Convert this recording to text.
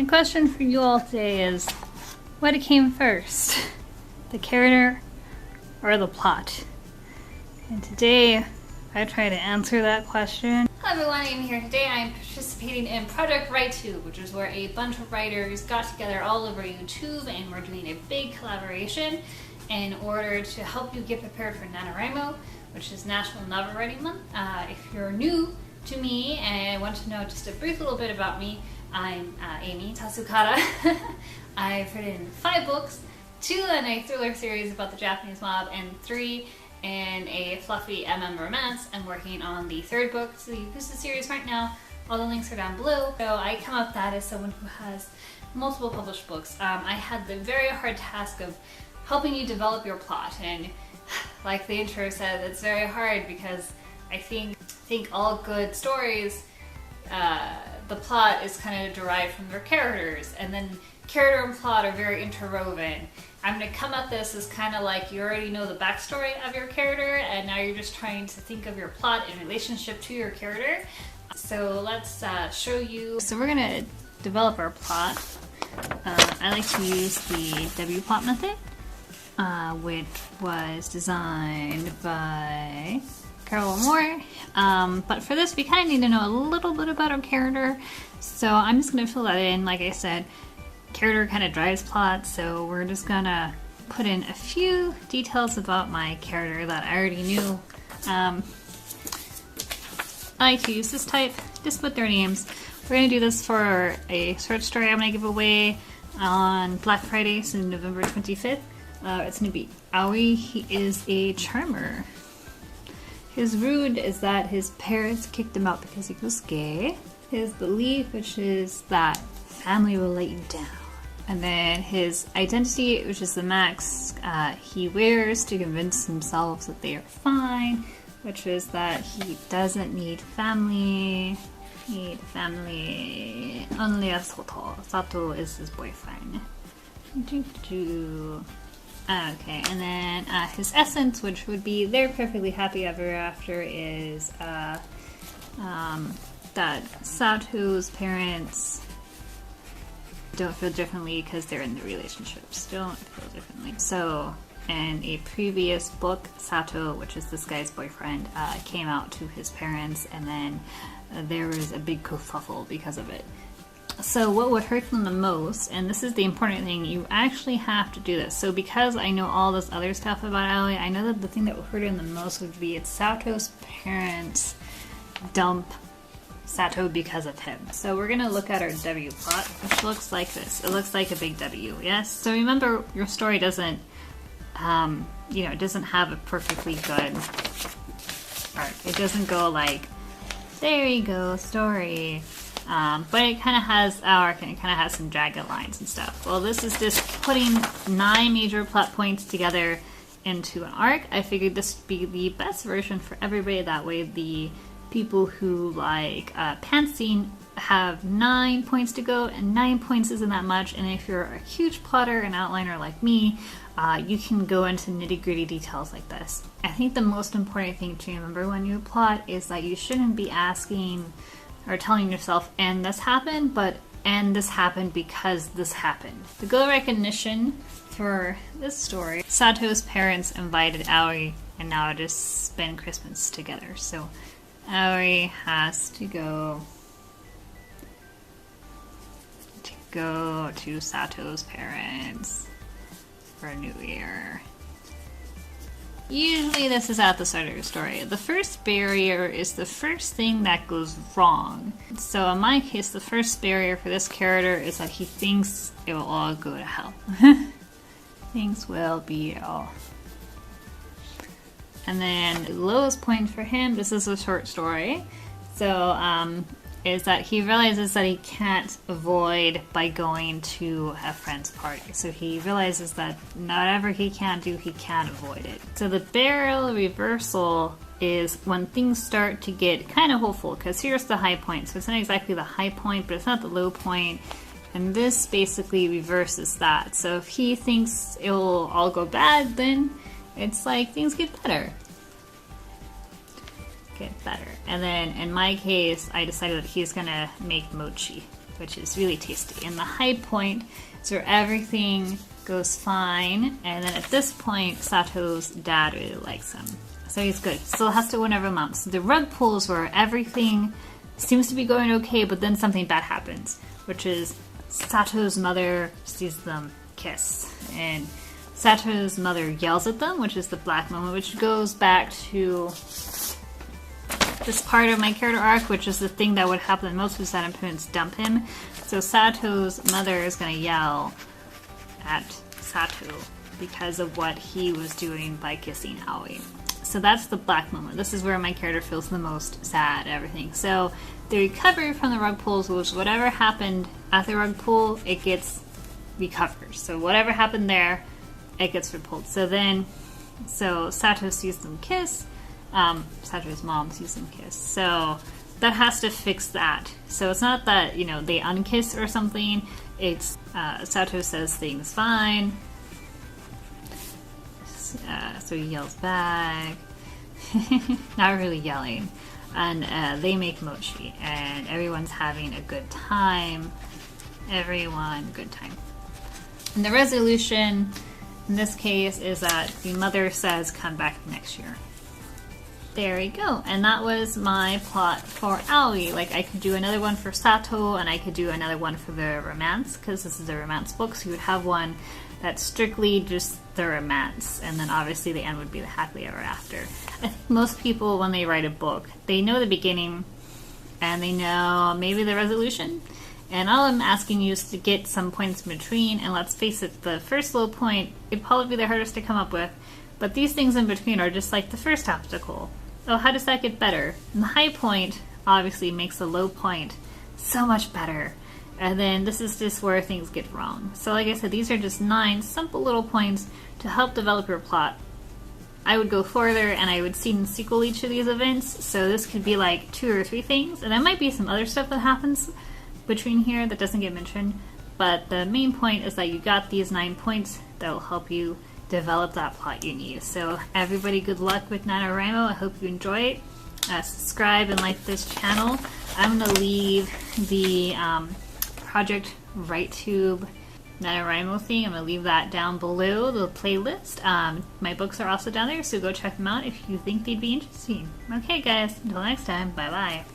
My question for you all today is, what came first? The character or the plot? And today, I try to answer that question. Hello everyone, I'm here today. I'm participating in Project WriteTube, which is where a bunch of writers got together all over YouTube and we're doing a big collaboration in order to help you get prepared for NaNaWrimo, which is National Novel Writing Month. If you're new to me and want to know just a brief little bit about me, I'm Amy Tasukada. I've written 5 books, 2 in a thriller series about the Japanese mob, and 3 in a fluffy romance. I'm working on the 3rd book to the Yakuza series right now. All the links are down below. So I come up that as someone who has multiple published books. I had the very hard task of helping you develop your plot, and like the intro said, it's very hard because I think all good stories, the plot is kind of derived from their characters, and then character and plot are very interwoven. I'm going to come at this as kind of like you already know the backstory of your character, and now you're just trying to think of your plot in relationship to your character. So let's show you. So we're going to develop our plot. I like to use the W plot method, which was designed by Carol Moore. But for this, we kind of need to know a little bit about our character. So I'm just going to fill that in. Like I said, character kind of drives plot, so we're just gonna put in a few details about my character that I already knew. I like to use this type, just put their names. We're gonna do this for a short story I'm gonna give away on Black Friday, so November 25th. It's gonna be Aoi. He is a charmer. His rude is that his parents kicked him out because he was gay. His belief, which is that family will let you down. And then his identity, which is the mask he wears to convince himself that they are fine, which is that he doesn't need family. Only a Sato. Sato is his boyfriend. Okay, and then his essence, which would be they're perfectly happy ever after, is that Sato's parents don't feel differently because they're in the relationships. Don't feel differently. So, in a previous book, Sato, which is this guy's boyfriend, came out to his parents, and then there was a big kerfuffle because of it. So what would hurt them the most, and this is the important thing, you actually have to do this. So because I know all this other stuff about Aoi, I know that the thing that would hurt him the most would be it's Sato's parents dump Sato because of him. So we're gonna look at our W plot, which looks like this. It looks like a big W, yes? So remember, your story doesn't, it doesn't have a perfectly good arc. It doesn't go like, there you go, story. But it kind of has arc, and it kind of has some jagged lines and stuff. Well, this is just putting 9 major plot points together into an arc. I figured this would be the best version for everybody. That way the people who like pantsing have 9 points to go, and 9 points isn't that much. And if you're a huge plotter and outliner like me, you can go into nitty-gritty details like this. I think the most important thing to remember when you plot is that you shouldn't be asking or telling yourself, and this happened, and this happened because this happened. The goal recognition for this story, Sato's parents invited Aoi and now just spend Christmas together. So Aoi has to go to Sato's parents for New Year. Usually this is at the start of your story. The first barrier is the first thing that goes wrong. So in my case, the first barrier for this character is that he thinks it will all go to hell. Things will be all. And then the lowest point for him, this is a short story, so is that he realizes that he can't avoid by going to a friend's party. So he realizes that whatever he can't do, he can't avoid it. So the barrel reversal is when things start to get kind of hopeful, because here's the high point. So it's not exactly the high point, but it's not the low point. And this basically reverses that. So if he thinks it will all go bad, then it's like things get better. And then in my case, I decided that he's gonna make mochi. which is really tasty. And the high point is where everything goes fine, and then at this point, Sato's dad really likes him. So he's good. Still has to win every month. So the rug pulls where everything seems to be going okay, but then something bad happens, which is Sato's mother sees them kiss. And Sato's mother yells at them, which is the black moment, which goes back to this part of my character arc, which is the thing that would happen most with Sato parents dump him. So Sato's mother is going to yell at Sato because of what he was doing by kissing Aoi. So that's the black moment. This is where my character feels the most sad, everything. So the recovery from the rug pulls was whatever happened at the rug pull, it gets recovered. So whatever happened there, it gets repulled. So Sato sees them kiss. Sato's mom sees them kiss. So that has to fix that. So it's not that, they unkiss or something. It's Sato says things fine. So he yells back. Not really yelling. And they make mochi. And everyone's having a good time. Good time. And the resolution in this case is that the mother says come back next year. There we go. And that was my plot for Aoi. Like, I could do another one for Sato, and I could do another one for the romance, because this is a romance book, so you would have one that's strictly just the romance, and then obviously the end would be the happily ever after. I think most people, when they write a book, they know the beginning, and they know maybe the resolution, and all I'm asking you is to get some points in between, and let's face it, the first low point, it'd probably be the hardest to come up with, but these things in between are just like the first obstacle. Oh, how does that get better? And the high point obviously makes the low point so much better. And then this is just where things get wrong. So like I said, these are just 9 simple little points to help develop your plot. I would go further and I would scene sequel each of these events. So this could be like 2 or 3 things. And there might be some other stuff that happens between here that doesn't get mentioned. But the main point is that you got these 9 points that will help you develop that plot you need. So everybody, good luck with NaNoWrimo. I hope you enjoy it. Subscribe and like this channel. I'm going to leave the Project RightTube NaNoWrimo thing. I'm going to leave that down below the playlist. My books are also down there, so go check them out if you think they'd be interesting. Okay guys, until next time, bye bye.